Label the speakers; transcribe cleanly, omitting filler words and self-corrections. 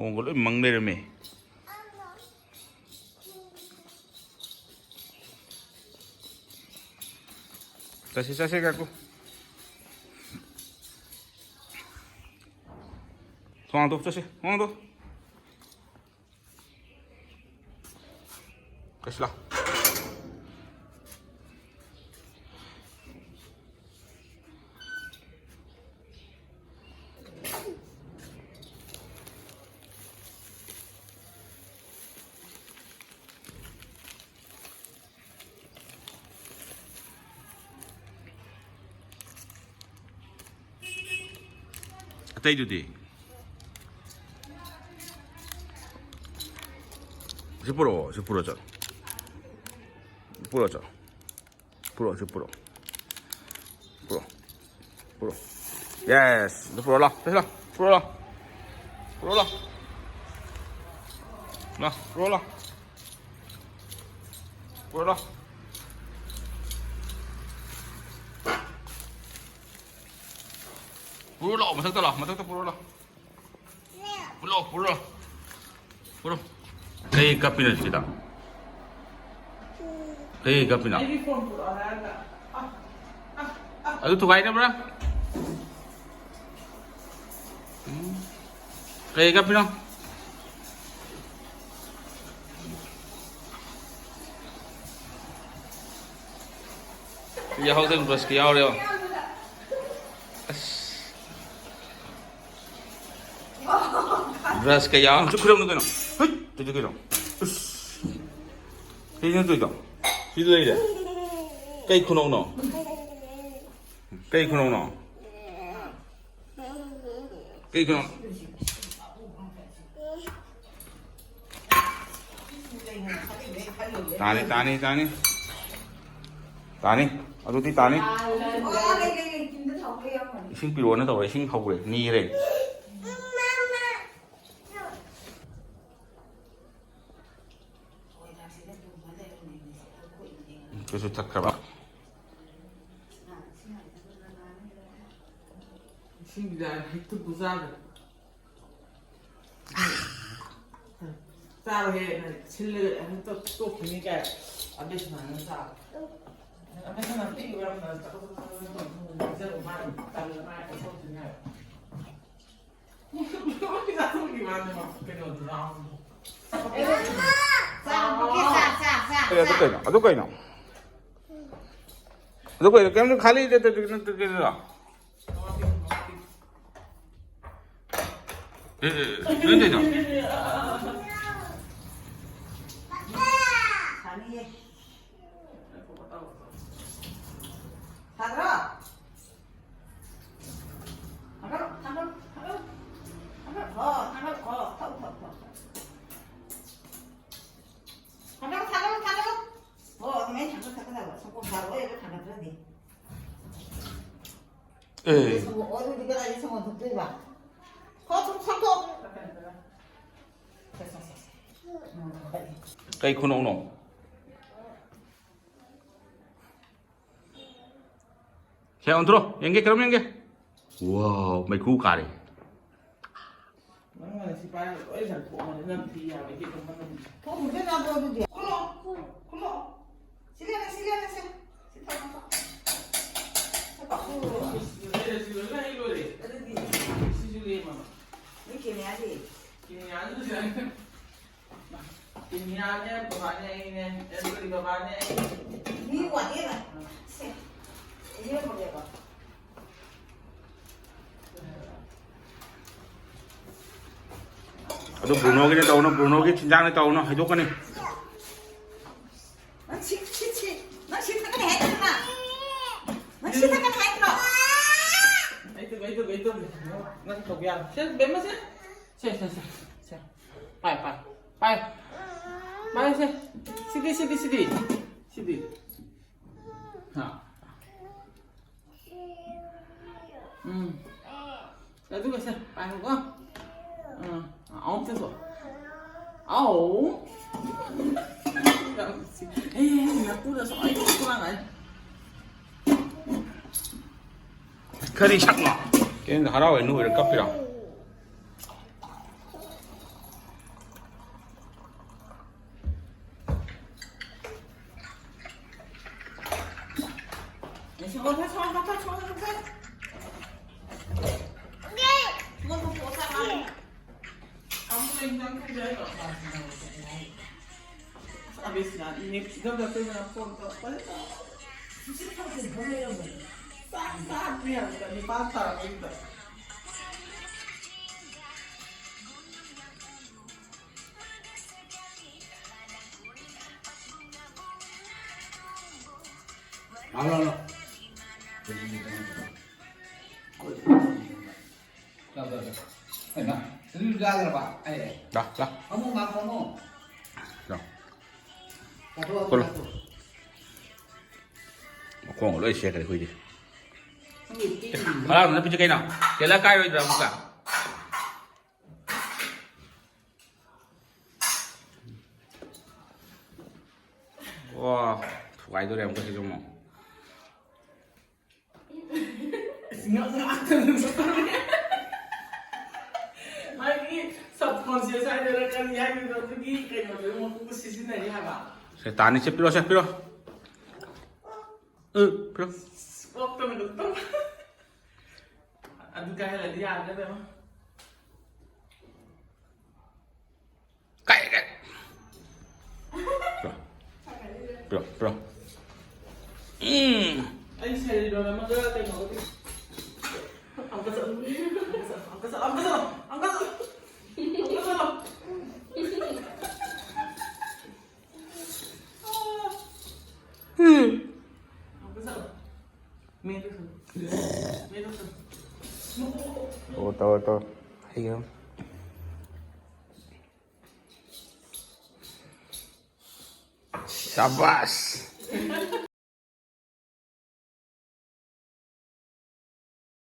Speaker 1: 먹은 걸로 막 내려매. 다시 갖고. 동황도 다시 동황도. 다시 라. Até aí, 10%죠. 10%죠. 10%. 예스. 10%라. 됐어. 10%라. 10%라. 나, 10%라. 10%라. 불러, 마삭다 불러. 불러. Cây cà phê chị đó. Cây cà phê nào? Ở thu gái đó bro. Cây cà phê nào? Giờ hậu thêm brush kia rồi. Brush kia 좀 그러는 거는. 저기로. 이제 또 이거. 이제 이래. 케이크 넣어. 케이크 넣어. 케이크 넣어. 따니. 어디 따니? 싱 필요는 더 왜 싱 하고 그래. 니래. 그래서 딱 가봐.
Speaker 2: Şimdi de bitti güzeldi. Sağ 해, 실내 또 보니까 안 되시면 사. 안 되시면 뛰고 그러면 이제로 많이 달려 많이 소리냐. 우리가 소리 많이 막 그냥 나오고.
Speaker 1: 자, 어디 가이나? देखो ये कैमरे खाली दे तो कितना तो कितना ये दे दो
Speaker 3: 어디 가서 성원 덮지 마. 거좀 참고.
Speaker 1: cây khôn nổ theo 들어 연계 그럼 연계 우와 mấy cú cả đấy
Speaker 3: 돈 내가 넣어도 돼. 굴러. 실려내. 이렇게 해야지.
Speaker 2: Kiniannya, bapaknya ini, yang beli bapaknya ini.
Speaker 3: Ini buat dia lah. Ini apa dia pak?
Speaker 1: Aduh Bruno cái chính trang tàu nó hay dốt cái này.
Speaker 3: 너 싫다가 했잖아. 너 싫다가 했잖아.
Speaker 2: Itu. Nanti kau biar. Saya bebas ya. Saya. Pai. Mai saya. Sini. Ha. Dah tu saya. Pai kau. Áo thế. Áo. Aku udah soal itu kurang aja.
Speaker 1: khơi đi sắc mà cái nó hara vậy nuôi được cấp rồi
Speaker 3: 갖다 줘. 그건 또 보상하네.
Speaker 2: 아무도 인상 큰데 아베스나 이네 이거가 뜨면 폰도 빨리다.
Speaker 3: 수십하게 보내려고.
Speaker 2: 싹싹 그냥 이 빠따라 보인다.
Speaker 4: 알아. Ini ra rồi bạn. Ai
Speaker 1: 자, 자,
Speaker 4: kamu nggak kamu.
Speaker 1: 자.
Speaker 4: Satu,
Speaker 1: Kalau.
Speaker 4: satu.
Speaker 1: 공을 넣어야 시작해 그지.
Speaker 2: 형님 띠.
Speaker 1: 하나 너 비지 개나. 개라 까요 이들 볼까. 와, 와이 노래 한번 해줘 뭐.
Speaker 2: 생각 드는 소리. 아니 subconscious 아이들 kan 이야기도 되게 그냥 뭐 그거 시즌에 해봐.
Speaker 1: 세탄이 제 필요 세 필요. 필요.
Speaker 2: 어떤 것도 누가 해야 돼? 안 돼.
Speaker 1: 까이 까이. 필요, 필요.
Speaker 2: Ay, serio naman ka tayo mo. Ang kasal. Ang kasal. Ang kasal. Ang kasal. Ang kasal. Ang kasal. Meron. Meron.
Speaker 1: 또. 이거. 샤바스.